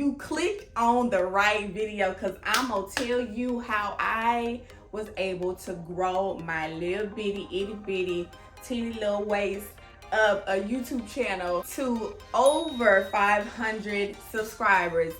you clicked on the right video, because I'm gonna tell you how I was able to grow my little bitty, itty bitty, teeny little waist of a YouTube channel to over 500 subscribers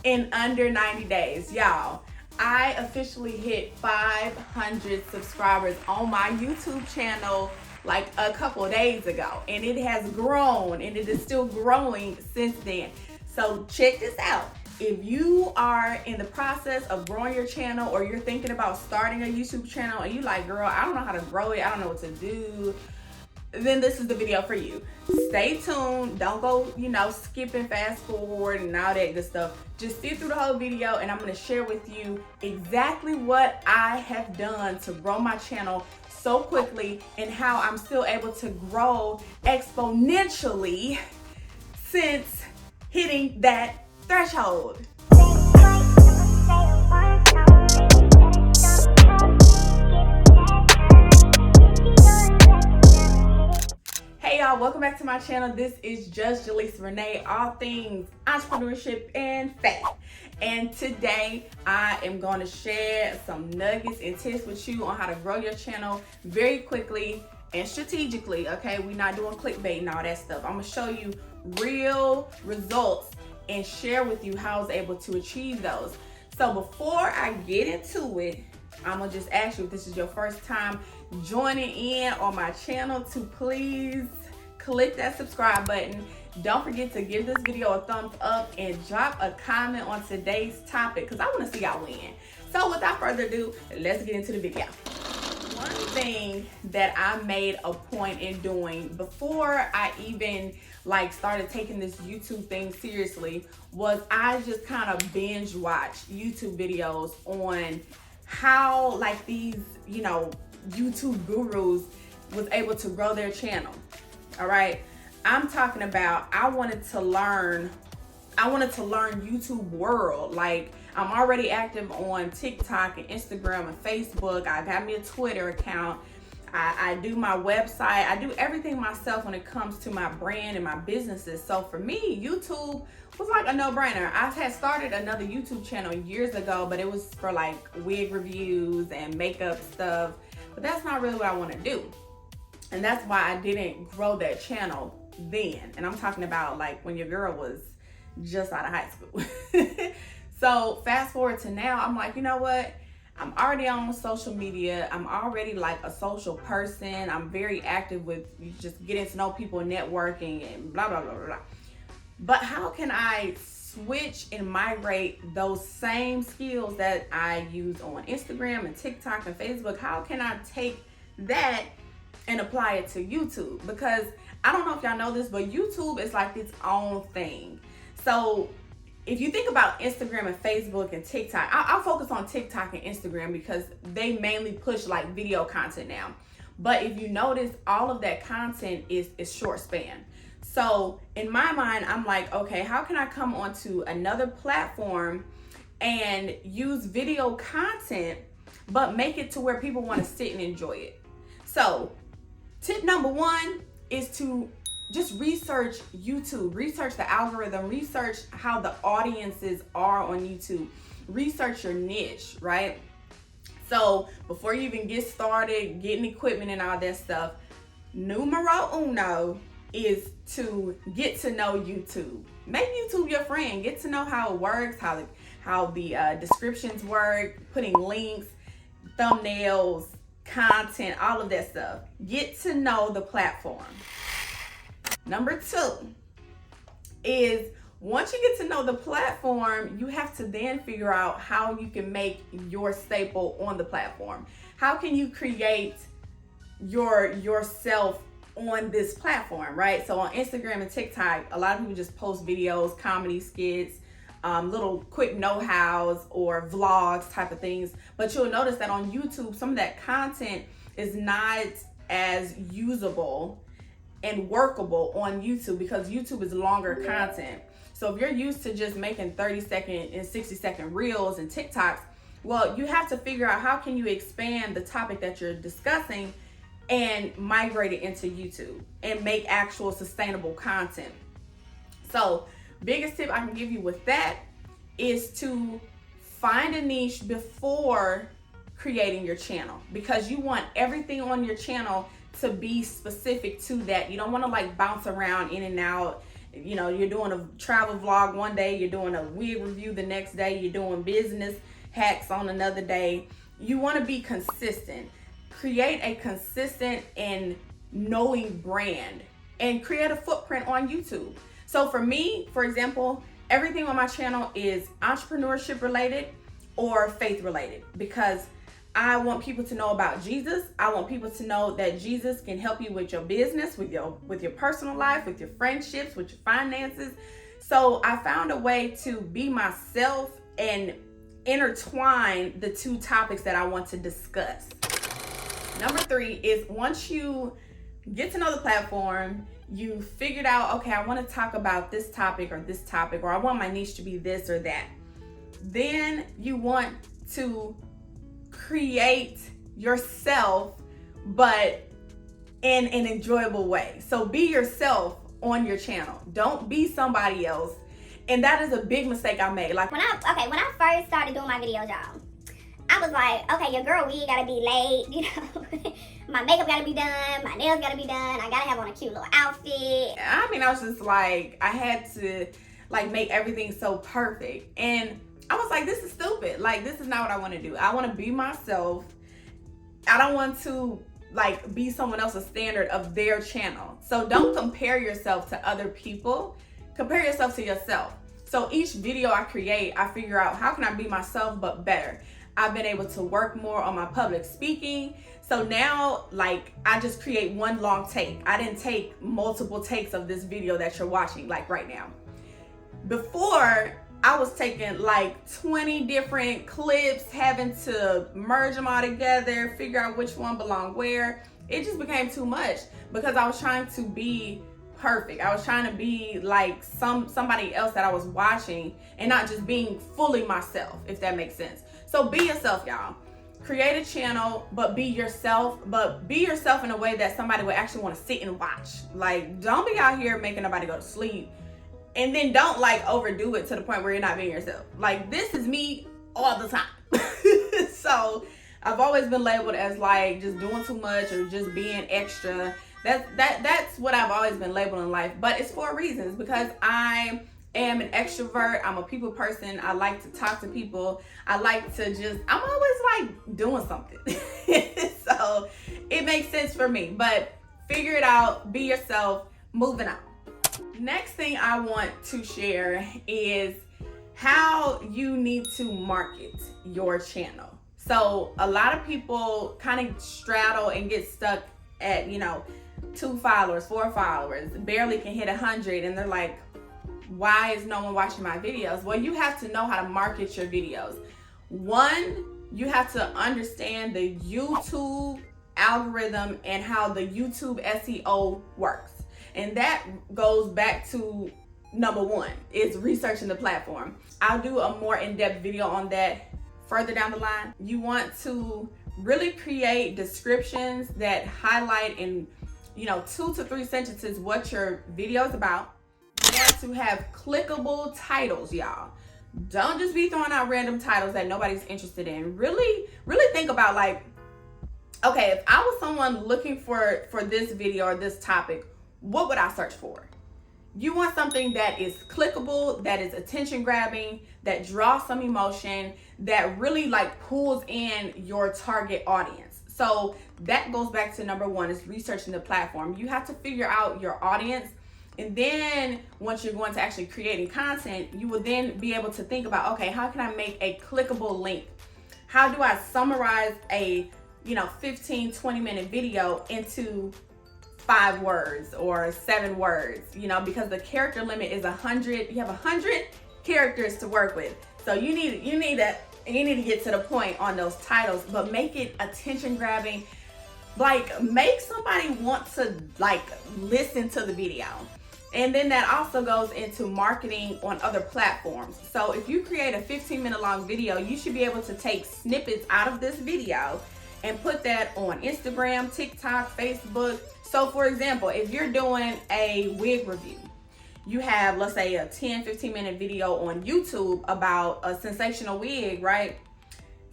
in under 90 days. Y'all, I officially hit 500 subscribers on my YouTube channel like a couple days ago, and it has grown, and it is still growing since then. So check this out. If you are in the process of growing your channel, or you're thinking about starting a YouTube channel and you like, girl, I don't know how to grow it, I don't know what to do, then this is the video for you. Stay tuned. Don't go, skip and fast forward and all that good stuff. Just see through the whole video, and I'm going to share with you exactly what I have done to grow my channel so quickly, and how I'm still able to grow exponentially since hitting that threshold. Hey y'all, welcome back to my channel. This is Just Jalisa Renee, all things entrepreneurship and faith. And today I am going to share some nuggets and tips with you on how to grow your channel very quickly and strategically. Okay, we're not doing clickbait and all that stuff. I'm gonna show you real results and share with you how I was able to achieve those. So before I get into it, I'm gonna just ask you, if this is your first time joining in on my channel, to please click that subscribe button. Don't forget to give this video a thumbs up and drop a comment on today's topic, because I want to see y'all win. So without further ado, let's get into the video. One thing that I made a point in doing before I even started taking this YouTube thing seriously was I just kind of binge watched YouTube videos on how these YouTube gurus was able to grow their channel. All right, I'm talking about I wanted to learn YouTube world. Like, I'm already active on TikTok and Instagram and Facebook. I got me a Twitter account. I do my website. I do everything myself when it comes to my brand and my businesses. So for me, YouTube was like a no-brainer. I had started another YouTube channel years ago, but it was for wig reviews and makeup stuff. But that's not really what I want to do. And that's why I didn't grow that channel then. And I'm talking about when your girl was just out of high school. So fast forward to now, I'm like, you know what? I'm already on social media. I'm already a social person. I'm very active with just getting to know people, networking, and blah, blah, blah, blah. But how can I switch and migrate those same skills that I use on Instagram and TikTok and Facebook? How can I take that and apply it to YouTube? Because I don't know if y'all know this, but YouTube is its own thing. So if you think about Instagram and Facebook and TikTok, I'll focus on TikTok and Instagram because they mainly push video content now. But if you notice, all of that content is short span. So in my mind, I'm like, okay, how can I come onto another platform and use video content, but make it to where people want to sit and enjoy it? So tip number one is to just research YouTube, research the algorithm, research how the audiences are on YouTube, research your niche, right? So before you even get started, getting equipment and all that stuff, numero uno is to get to know YouTube. Make YouTube your friend. Get to know how it works, how the descriptions work, putting links, thumbnails, content, all of that stuff. Get to know the platform. Number two is, once you get to know the platform, you have to then figure out how you can make your staple on the platform. How can you create yourself on this platform, right? So on Instagram and TikTok, a lot of people just post videos, comedy skits, little quick know-hows or vlogs type of things. But you'll notice that on YouTube, some of that content is not as usable and workable on YouTube because YouTube is longer content. So if you're used to just making 30-second and 60-second reels and TikToks, well, you have to figure out how can you expand the topic that you're discussing and migrate it into YouTube and make actual sustainable content. So biggest tip I can give you with that is to find a niche before creating your channel, because you want everything on your channel to be specific to that. You don't want to like bounce around in and out. You know, you're doing a travel vlog one day, you're doing a wig review the next day, you're doing business hacks on another day. You want to be consistent. Create a consistent and knowing brand and create a footprint on YouTube. So for me, for example, everything on my channel is entrepreneurship related or faith related, because I want people to know about Jesus. I want people to know that Jesus can help you with your business, with your personal life, with your friendships, with your finances. So I found a way to be myself and intertwine the two topics that I want to discuss. Number 3 is, once you get to know the platform, you figured out, okay, I want to talk about this topic, or I want my niche to be this or that. Then you want to create yourself, but in an enjoyable way. So be yourself on your channel. Don't be somebody else. And that is a big mistake I made. Like when I first started doing my videos, y'all, I was like, okay, your girl wig gotta be laid, you know. My makeup gotta be done, my nails gotta be done, I gotta have on a cute little outfit. I mean, I was just like, I had to like make everything so perfect. And I was like, this is stupid. Like, this is not what I want to do. I want to be myself. I don't want to like be someone else's standard of their channel. So don't compare yourself to other people. Compare yourself to yourself. So each video I create, I figure out, how can I be myself but better? I've been able to work more on my public speaking. So now, like, I just create one long take. I didn't take multiple takes of this video that you're watching, like right now. Before, I was taking like 20 different clips, having to merge them all together, figure out which one belonged where. It just became too much because I was trying to be perfect. I was trying to be like somebody else that I was watching and not just being fully myself, if that makes sense. So be yourself, y'all. Create a channel, but be yourself in a way that somebody would actually want to sit and watch. Like, don't be out here making nobody go to sleep. And then don't like overdo it to the point where you're not being yourself. Like, this is me all the time. So I've always been labeled as like just doing too much or just being extra. That's what I've always been labeled in life. But it's for reasons, because I am an extrovert. I'm a people person. I like to talk to people. I like to I'm always like doing something. So it makes sense for me. But figure it out, be yourself, moving on. Next thing I want to share is how you need to market your channel. So a lot of people kind of straddle and get stuck at, 2 followers, 4 followers, barely can hit 100, and they're like, why is no one watching my videos? Well, you have to know how to market your videos. One, you have to understand the YouTube algorithm and how the YouTube SEO works. And that goes back to number 1, is researching the platform. I'll do a more in-depth video on that further down the line. You want to really create descriptions that highlight in 2 to 3 sentences what your video is about. You want to have clickable titles, y'all. Don't just be throwing out random titles that nobody's interested in. Really think about, like, okay, if I was someone looking for this video or this topic, what would I search for? You want something that is clickable, that is attention grabbing, that draws some emotion, that really like pulls in your target audience. So that goes back to number 1, is researching the platform. You have to figure out your audience. And then once you're going to actually creating content, you will then be able to think about, okay, how can I make a clickable link? How do I summarize a 15-20 minute video into 5 words or 7 words, because the character limit is 100. You have 100 characters to work with. So you need to get to the point on those titles, but make it attention grabbing. Like, make somebody want to like listen to the video. And then that also goes into marketing on other platforms. So if you create a 15-minute long video, you should be able to take snippets out of this video and put that on Instagram, TikTok, Facebook. So for example, if you're doing a wig review, you have, let's say, a 10-15 minute video on YouTube about a sensational wig, right?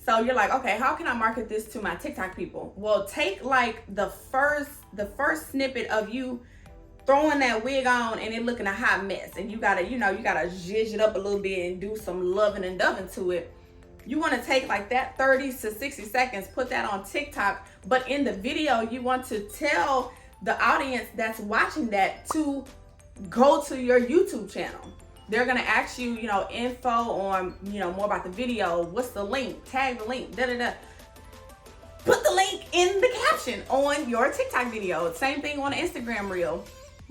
So you're like, okay, how can I market this to my TikTok people? Well, take like the first snippet of you throwing that wig on and it looking a hot mess, and you gotta zhuzh it up a little bit and do some loving and doving to it. You want to take like that 30 to 60 seconds, put that on TikTok, but in the video you want to tell the audience that's watching that to go to your YouTube channel. They're gonna ask you, info on, more about the video. What's the link? Tag the link. Put the link in the caption on your TikTok video. Same thing on an Instagram reel.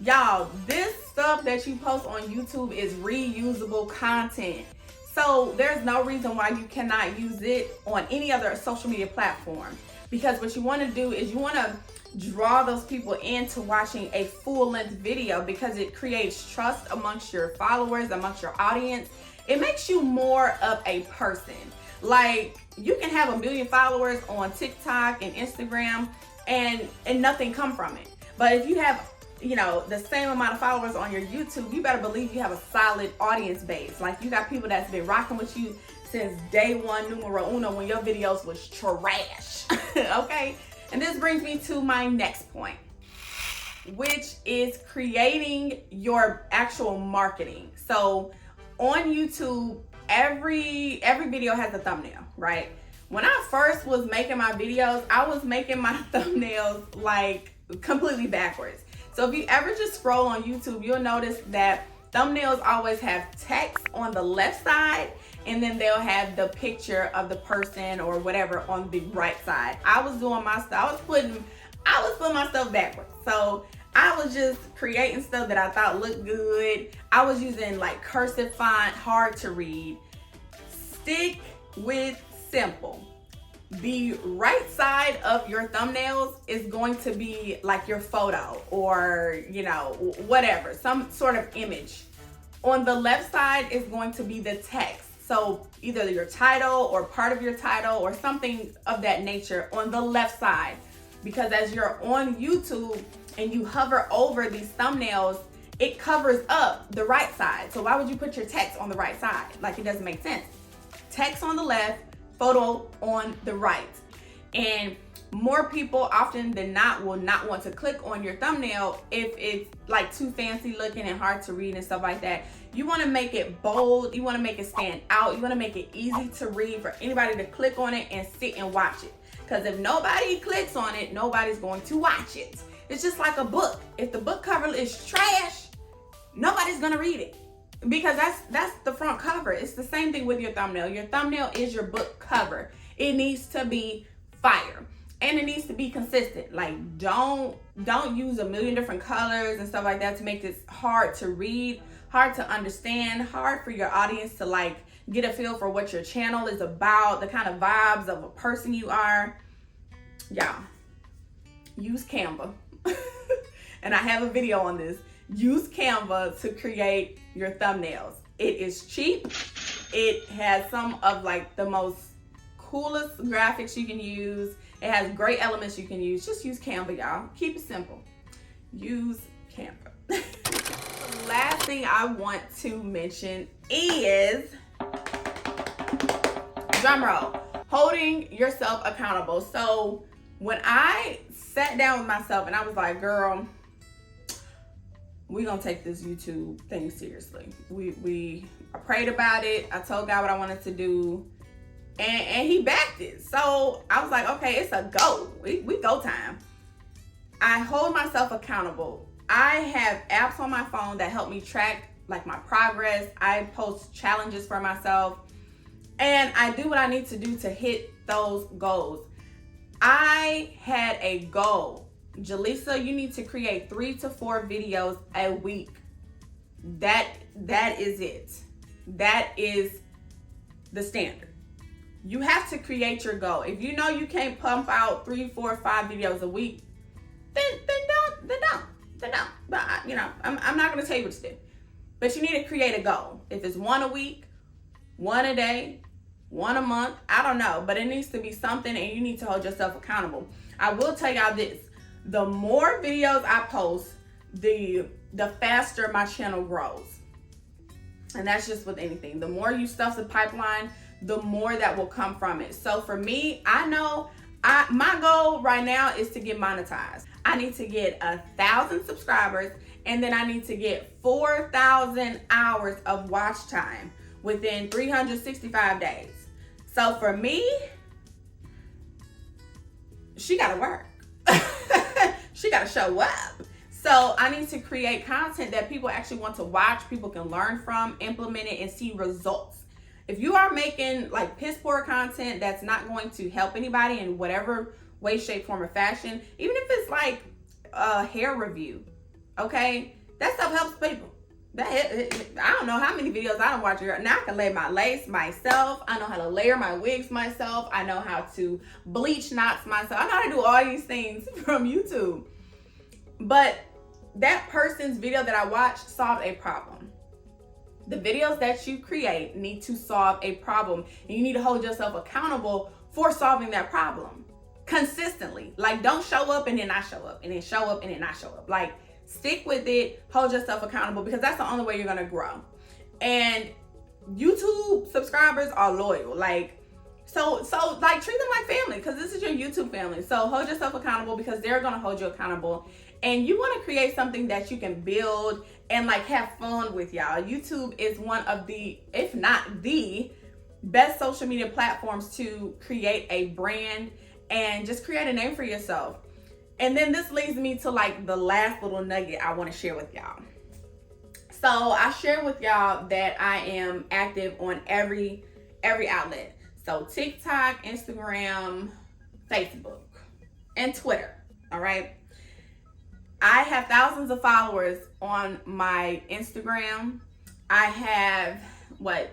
Y'all, this stuff that you post on YouTube is reusable content. So there's no reason why you cannot use it on any other social media platform. Because what you want to do is you want to draw those people into watching a full-length video, because it creates trust amongst your followers, amongst your audience. It makes you more of a person. Like, you can have 1 million followers on TikTok and Instagram and nothing come from it. But if you have the same amount of followers on your YouTube, you better believe you have a solid audience base. Like, you got people that's been rocking with you since day one, numero uno, when your videos was trash. Okay? And this brings me to my next point, which is creating your actual marketing. So on YouTube, every video has a thumbnail, right? When I first was making my videos, I was making my thumbnails like completely backwards. So if you ever just scroll on YouTube, you'll notice that thumbnails always have text on the left side, and then they'll have the picture of the person or whatever on the right side. I was doing my stuff. I was putting my stuff backwards. So I was just creating stuff that I thought looked good. I was using like cursive font, hard to read. Stick with simple. The right side of your thumbnails is going to be like your photo or, whatever, some sort of image. On the left side is going to be the text. So either your title or part of your title or something of that nature on the left side. Because as you're on YouTube and you hover over these thumbnails, it covers up the right side. So why would you put your text on the right side? Like, it doesn't make sense. Text on the left, photo on the right. And more people often than not will not want to click on your thumbnail if it's like too fancy looking and hard to read and stuff like that. You want to make it bold. You want to make it stand out. You want to make it easy to read for anybody to click on it and sit and watch it. Because if nobody clicks on it, nobody's going to watch it. It's just like a book. If the book cover is trash, nobody's going to read it. Because that's the front cover. It's the same thing with your thumbnail. Your thumbnail is your book cover. It needs to be fire. And it needs to be consistent. Like, don't use 1 million different colors and stuff like that to make this hard to read, hard to understand, hard for your audience to like get a feel for what your channel is about, the kind of vibes of a person you are. Yeah. Use Canva. And I have a video on this. Use Canva to create your thumbnails. It is cheap. It has some of like the most coolest graphics you can use. It has great elements you can use. Just use Canva, y'all. Keep it simple. Use Canva. The last thing I want to mention is, drum roll, holding yourself accountable. So when I sat down with myself and I was like, girl, we're gonna take this YouTube thing seriously. I prayed about it. I told God what I wanted to do. And he backed it. So I was like, okay, it's a go. We go time. I hold myself accountable. I have apps on my phone that help me track like my progress. I post challenges for myself. And I do what I need to do to hit those goals. I had a goal. Jaleesa, you need to create 3 to 4 videos a week. That is it. That is the standard. You have to create your goal. If you know you can't pump out 3, 4, 5 videos a week, then don't. But I'm not gonna tell you what to do. But you need to create a goal. If it's 1 a week, 1 a day, 1 a month, I don't know. But it needs to be something, and you need to hold yourself accountable. I will tell y'all this: the more videos I post, the the faster my channel grows. And that's just with anything. The more you stuff the pipeline, the more that will come from it. So for me, I know my goal right now is to get monetized. I need to get 1,000 subscribers, and then I need to get 4,000 hours of watch time within 365 days. So for me, she gotta work. She gotta show up. So I need to create content that people actually want to watch, people can learn from, implement it, and see results. If you are making like piss poor content that's not going to help anybody in whatever way, shape, form, or fashion, even if it's like a hair review, okay, that stuff helps people. I don't know how many videos I don't watch. Now I can lay my lace myself. I know how to layer my wigs myself. I know how to bleach knots myself. I know how to do all these things from YouTube. But that person's video that I watched solved a problem. The videos that you create need to solve a problem, and you need to hold yourself accountable for solving that problem consistently. Like, don't show up and then not show up, and then show up and then not show up. Like, stick with it, hold yourself accountable, because that's the only way you're gonna grow. And YouTube subscribers are loyal. Like, so like, treat them like family, because this is your YouTube family. So hold yourself accountable, because they're gonna hold you accountable. And you want to create something that you can build and like have fun with, y'all. YouTube is one of the, if not the best social media platforms to create a brand and just create a name for yourself. And then this leads me to like the last little nugget I want to share with y'all. So I shared with y'all that I am active on every outlet. So TikTok, Instagram, Facebook, and Twitter. All right. I have thousands of followers on my Instagram. I have like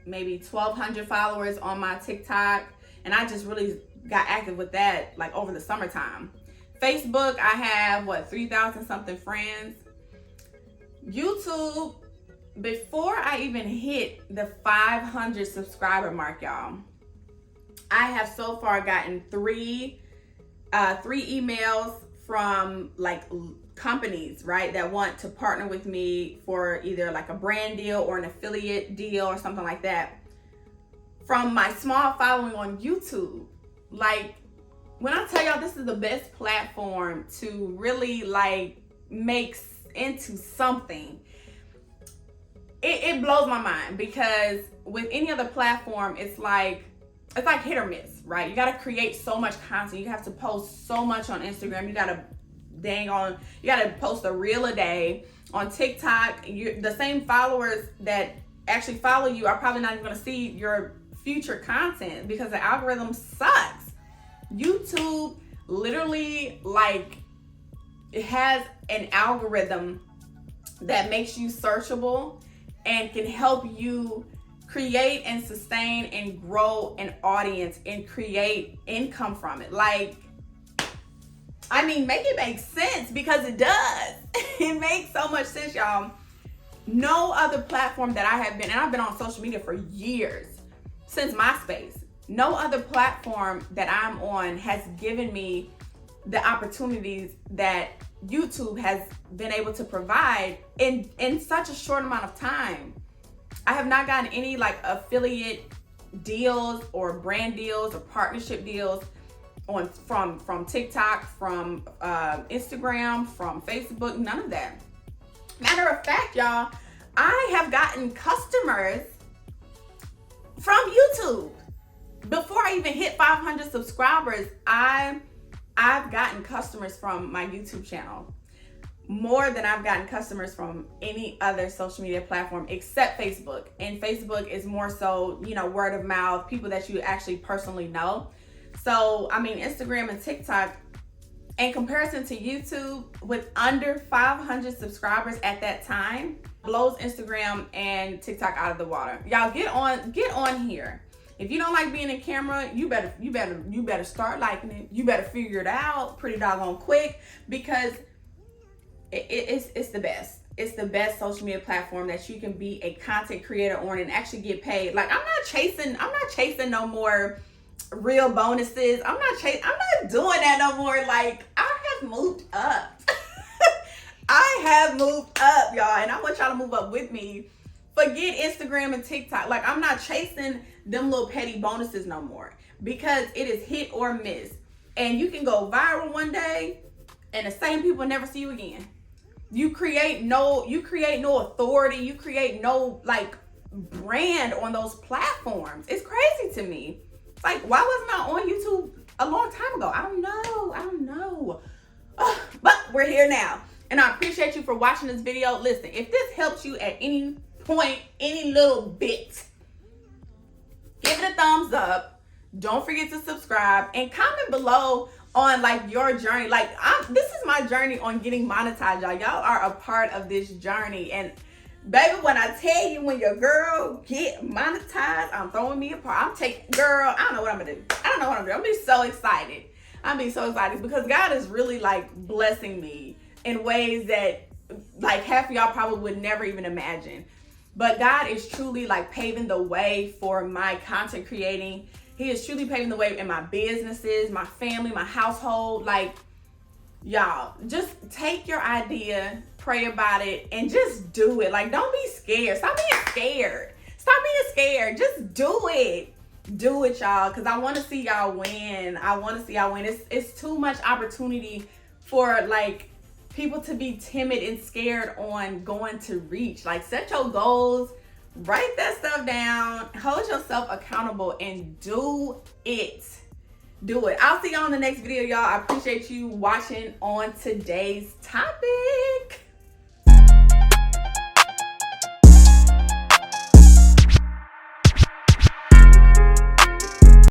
maybe 1,200 followers on my TikTok, and I just really got active with that like over the summertime. Facebook, I have 3,000 something friends. YouTube, before I even hit the 500 subscriber mark, y'all, I have so far gotten three emails from like companies, right, that want to partner with me for either like a brand deal or an affiliate deal or something like that, from my small following on YouTube. Like, when I tell y'all this is the best platform to really like make into something, it blows my mind, because with any other platform, it's like hit or miss, right? You got to create so much content. You have to post so much on Instagram. You got to post a reel a day. On TikTok, the same followers that actually follow you are probably not even going to see your future content, because the algorithm sucks. YouTube literally, like, it has an algorithm that makes you searchable and can help you create and sustain and grow an audience and create income from it. Like, I mean, make it make sense, because it does. It makes so much sense, y'all. No other platform that I have been, and I've been on social media for years, since MySpace. No other platform that I'm on has given me the opportunities that YouTube has been able to provide in such a short amount of time. I have not gotten any like affiliate deals or brand deals or partnership deals from TikTok, from Instagram, from Facebook, none of that. Matter of fact, y'all, I have gotten customers from YouTube. Before I even hit 500 subscribers, I've gotten customers from my YouTube channel, more than I've gotten customers from any other social media platform except Facebook. And Facebook is more so, word of mouth, people that you actually personally know. So, I mean, Instagram and TikTok, in comparison to YouTube, with under 500 subscribers at that time, blows Instagram and TikTok out of the water. Y'all get on here. If you don't like being in camera, you better start liking it. You better figure it out pretty doggone quick, because it's the best. It's the best social media platform that you can be a content creator on and actually get paid. Like, I'm not chasing no more real bonuses. I'm not doing that no more. Like, I have moved up. I have moved up, y'all, and I want y'all to move up with me. Forget Instagram and TikTok. Like, I'm not chasing them little petty bonuses no more, because it is hit or miss. And you can go viral one day and the same people never see you again. You create no authority. You create no like brand on those platforms. It's crazy to me. It's like, why wasn't I on YouTube a long time ago? I don't know. But we're here now. And I appreciate you for watching this video. Listen, if this helps you at any point, any little bit, give it a thumbs up. Don't forget to subscribe and comment below on like your journey. Like, this is my journey on getting monetized, y'all. Y'all are a part of this journey. And baby, when I tell you, when your girl get monetized, I'm throwing me a party. Girl, I don't know what I'm gonna do. I'm gonna be so excited. Because God is really like blessing me in ways that like half of y'all probably would never even imagine. But God is truly like paving the way for my content creating. He is truly paving the way in my businesses, my family, my household. Like, y'all, just take your idea, pray about it, and just do it. Like, don't be scared. Stop being scared. Just do it. Do it, y'all, because I want to see y'all win. It's too much opportunity for like people to be timid and scared on going to reach. Like, set your goals, write that stuff down, hold yourself accountable, and do it. I'll see y'all in the next video, y'all. I appreciate you watching on today's topic.